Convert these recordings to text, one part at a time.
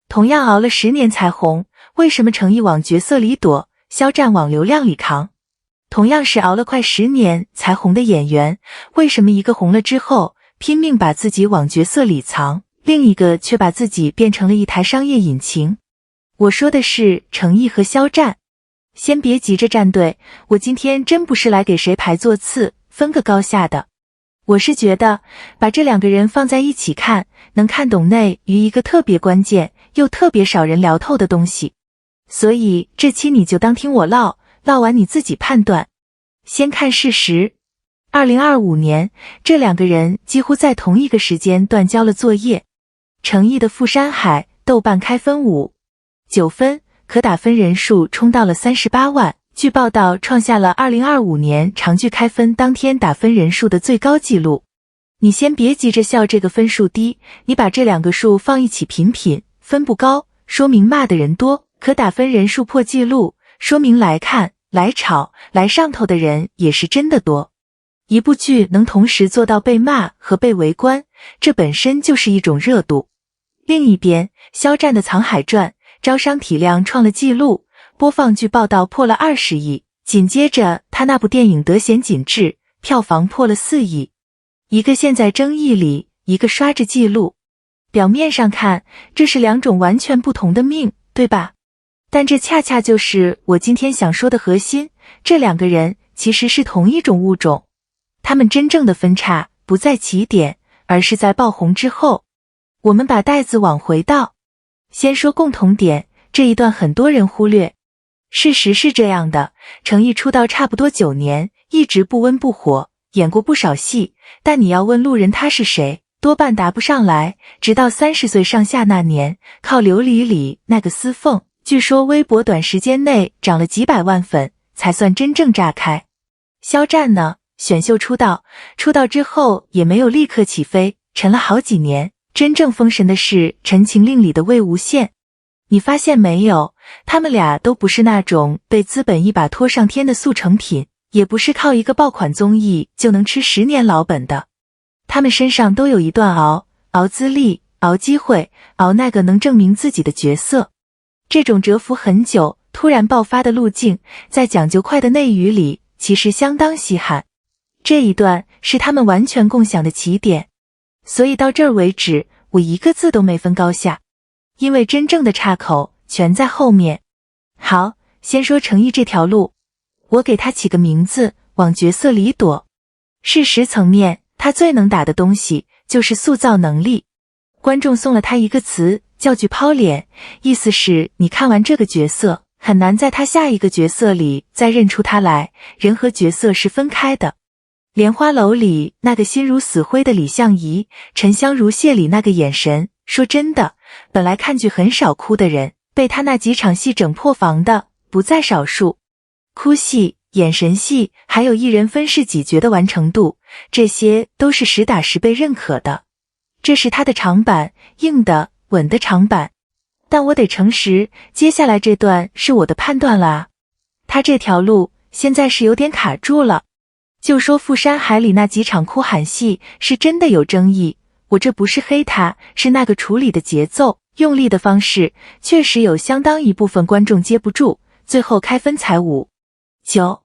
同样熬了10年才红，为什么程毅往角色里躲，肖战往流量里扛？同样是熬了快10年才红的演员，为什么一个红了之后拼命把自己往角色里藏，另一个却把自己变成了一台商业引擎？我说的是程毅和肖战。先别急着站队，我今天真不是来给谁排座次，分个高下的。我是觉得把这2个人放在一起看，能看懂内于一个特别关键又特别少人聊透的东西。所以这期你就当听我唠，唠完你自己判断。先看事实。2025年，这2个人几乎在同一个时间段交了作业。程毅的《富山海》豆瓣开分5.9分，可打分人数冲到了38万，据报道创下了2025年长剧开分当天打分人数的最高纪录。你先别急着笑这个分数低，你把这2个数放一起品品，分不高，说明骂的人多，可打分人数破纪录，说明来看、来吵、来上头的人也是真的多。一部剧能同时做到被骂和被围观，这本身就是一种热度。另一边，肖战的《藏海传》招商体量创了纪录，播放据报道破了20亿，紧接着他那部电影《得闲紧致》票房破了4亿。一个陷在争议里，一个刷着纪录。表面上看，这是2种完全不同的命，对吧？但这恰恰就是我今天想说的核心，这2个人其实是同一种物种。他们真正的分叉不在起点，而是在爆红之后。我们把带子往回倒，先说共同点，这一段很多人忽略。事实是这样的，程毅出道差不多9年，一直不温不火，演过不少戏，但你要问路人他是谁，多半答不上来。直到30岁上下那年，靠琉璃里那个司凤，据说微博短时间内涨了几百万粉，才算真正炸开。肖战呢，选秀出道之后也没有立刻起飞，沉了好几年。真正封神的是《陈情令》里的魏无羡。你发现没有，他们俩都不是那种被资本一把拖上天的速成品，也不是靠一个爆款综艺就能吃10年老本的。他们身上都有一段熬资历、熬机会、熬那个能证明自己的角色。这种蛰伏很久突然爆发的路径，在讲究快的内娱里其实相当稀罕。这一段是他们完全共享的起点。所以到这儿为止，我一个字都没分高下，因为真正的岔口全在后面。好，先说程毅这条路，我给他起个名字，往角色里躲。事实层面，他最能打的东西就是塑造能力。观众送了他一个词，叫剧抛脸，意思是你看完这个角色，很难在他下一个角色里再认出他来，人和角色是分开的。莲花楼里那个心如死灰的李相夷，沉香如屑里那个眼神，说真的，本来看剧很少哭的人，被他那几场戏整破防的不在少数。哭戏、眼神戏，还有一人分饰几角的完成度，这些都是实打实被认可的。这是他的长板，硬的、稳的长板。但我得诚实，接下来这段是我的判断了啊。他这条路现在是有点卡住了。就说富山海里那几场哭喊戏是真的有争议，我这不是黑他，是那个处理的节奏、用力的方式，确实有相当一部分观众接不住，最后开分才5.9。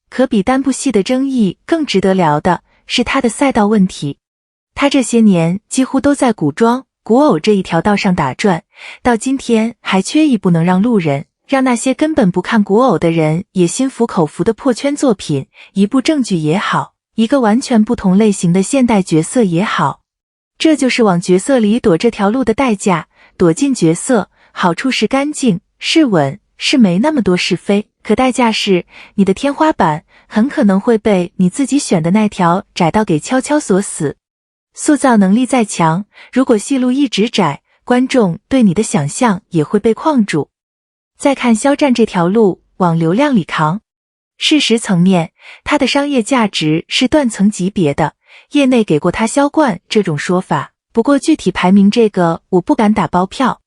可比单部戏的争议更值得聊的是他的赛道问题。他这些年几乎都在古装、古偶这一条道上打转，到今天还缺一部能让路人，让那些根本不看古偶的人也心服口服的破圈作品，一部正剧也好，一个完全不同类型的现代角色也好。这就是往角色里躲这条路的代价，躲进角色，好处是干净，是稳，是没那么多是非，可代价是你的天花板很可能会被你自己选的那条窄道给悄悄锁死。塑造能力再强，如果戏路一直窄，观众对你的想象也会被框住。再看肖战这条路，往流量里扛。事实层面，他的商业价值是断层级别的，业内给过他销冠这种说法，不过具体排名这个我不敢打包票。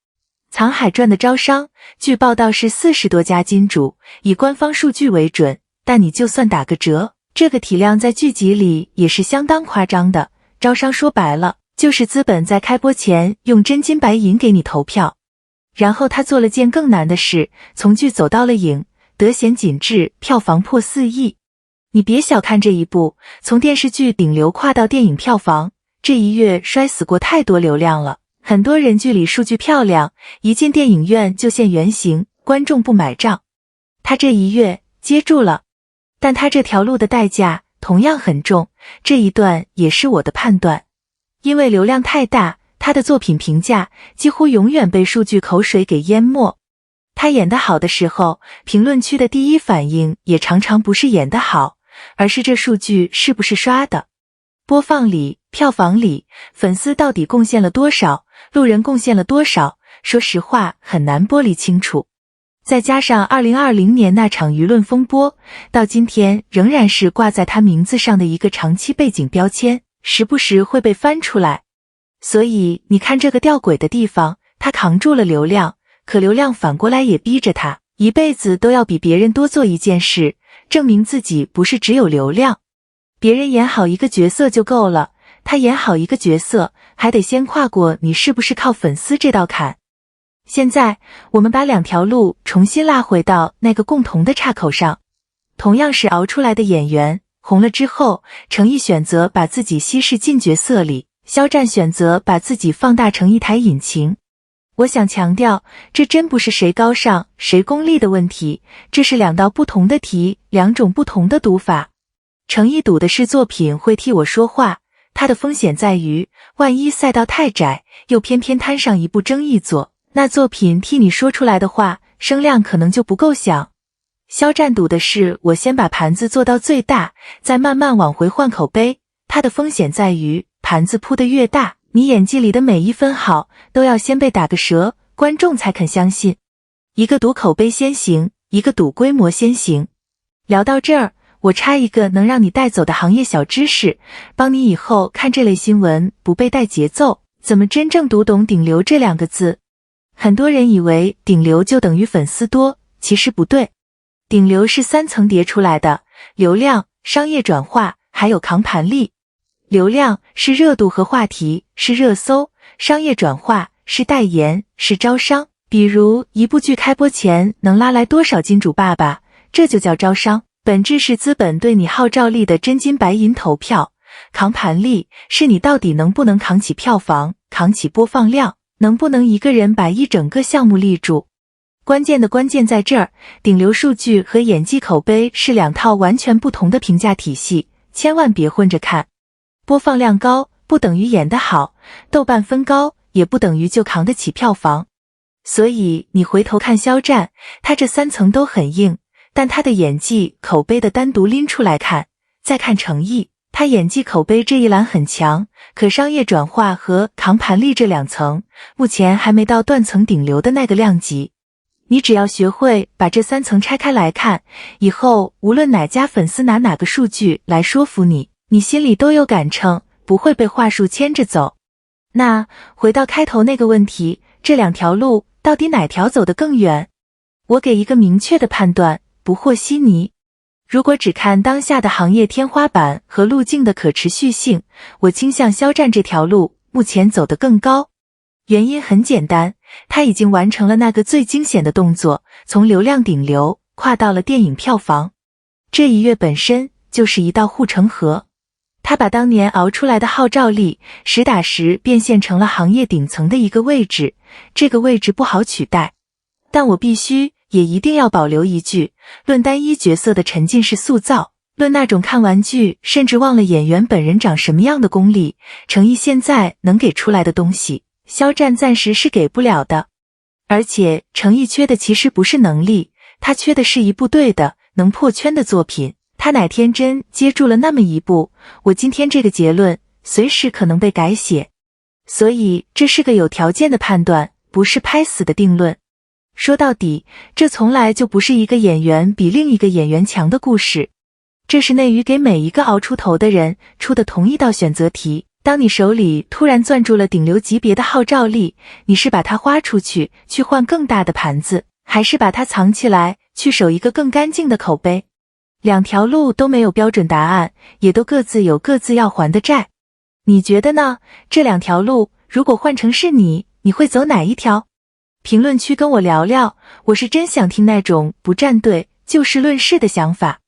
藏海传的招商，据报道是40多家金主，以官方数据为准，但你就算打个折，这个体量在剧集里也是相当夸张的。招商说白了，就是资本在开播前用真金白银给你投票。然后他做了件更难的事，从剧走到了影，得闲紧致，票房破4亿。你别小看这一步，从电视剧顶流跨到电影票房，这一月摔死过太多流量了。很多人剧里数据漂亮，一进电影院就现原形，观众不买账。他这一月接住了，但他这条路的代价同样很重，这一段也是我的判断。因为流量太大，他的作品评价几乎永远被数据口水给淹没。他演得好的时候，评论区的第一反应也常常不是演得好，而是这数据是不是刷的。播放里、票房里，粉丝到底贡献了多少，路人贡献了多少，说实话很难剥离清楚。再加上2020年那场舆论风波，到今天仍然是挂在他名字上的一个长期背景标签，时不时会被翻出来。所以你看这个吊诡的地方，他扛住了流量，可流量反过来也逼着他一辈子都要比别人多做一件事，证明自己不是只有流量。别人演好一个角色就够了，他演好一个角色还得先跨过你是不是靠粉丝这道坎。现在我们把两条路重新拉回到那个共同的岔口上，同样是熬出来的演员，红了之后，程毅选择把自己稀释进角色里，肖战选择把自己放大成一台引擎。我想强调，这真不是谁高尚谁功利的问题，这是两道不同的题，两种不同的读法。程毅赌的是作品会替我说话，他的风险在于，万一赛道太窄，又偏偏摊上一部争议作，那作品替你说出来的话，声量可能就不够响。肖战赌的是我先把盘子做到最大，再慢慢往回换口碑，他的风险在于，盘子铺得越大，你演技里的每一分好，都要先被打个折，观众才肯相信。一个赌口碑先行，一个赌规模先行。聊到这儿，我插一个能让你带走的行业小知识，帮你以后看这类新闻不被带节奏，怎么真正读懂顶流这两个字。很多人以为顶流就等于粉丝多，其实不对。顶流是3层叠出来的，流量、商业转化，还有扛盘力。流量是热度和话题，是热搜；商业转化是代言，是招商。比如一部剧开播前能拉来多少金主爸爸，这就叫招商。本质是资本对你号召力的真金白银投票。扛盘力是你到底能不能扛起票房，扛起播放量，能不能一个人把一整个项目立住。关键的关键在这儿，顶流数据和演技口碑是两套完全不同的评价体系，千万别混着看。播放量高不等于演得好，豆瓣分高也不等于就扛得起票房。所以你回头看肖战，他这3层都很硬，但他的演技口碑的单独拎出来看，再看程毅，他演技口碑这一栏很强，可商业转化和扛盘力这2层，目前还没到断层顶流的那个量级。你只要学会把这3层拆开来看，以后无论哪家粉丝拿哪个数据来说服你，你心里都有杆秤，不会被话术牵着走。那回到开头那个问题，这2条路到底哪条走得更远？我给一个明确的判断，不和稀泥。如果只看当下的行业天花板和路径的可持续性，我倾向肖战这条路目前走得更高。原因很简单，他已经完成了那个最惊险的动作，从流量顶流跨到了电影票房。这一跃本身就是一道护城河，他把当年熬出来的号召力实打实变现成了行业顶层的一个位置，这个位置不好取代。但我必须也一定要保留一句，论单一角色的沉浸式塑造，论那种看完剧甚至忘了演员本人长什么样的功力，程毅现在能给出来的东西，肖战暂时是给不了的。而且程毅缺的其实不是能力，他缺的是一部对的能破圈的作品。他哪天真接住了那么一部，我今天这个结论随时可能被改写。所以这是个有条件的判断，不是拍死的定论。说到底，这从来就不是一个演员比另一个演员强的故事，这是内娱给每一个熬出头的人出的同一道选择题。当你手里突然攥住了顶流级别的号召力，你是把它花出去去换更大的盘子，还是把它藏起来去守一个更干净的口碑？2条路都没有标准答案，也都各自有各自要还的债。你觉得呢？这2条路如果换成是你，你会走哪一条？评论区跟我聊聊，我是真想听那种不站队就事论事的想法。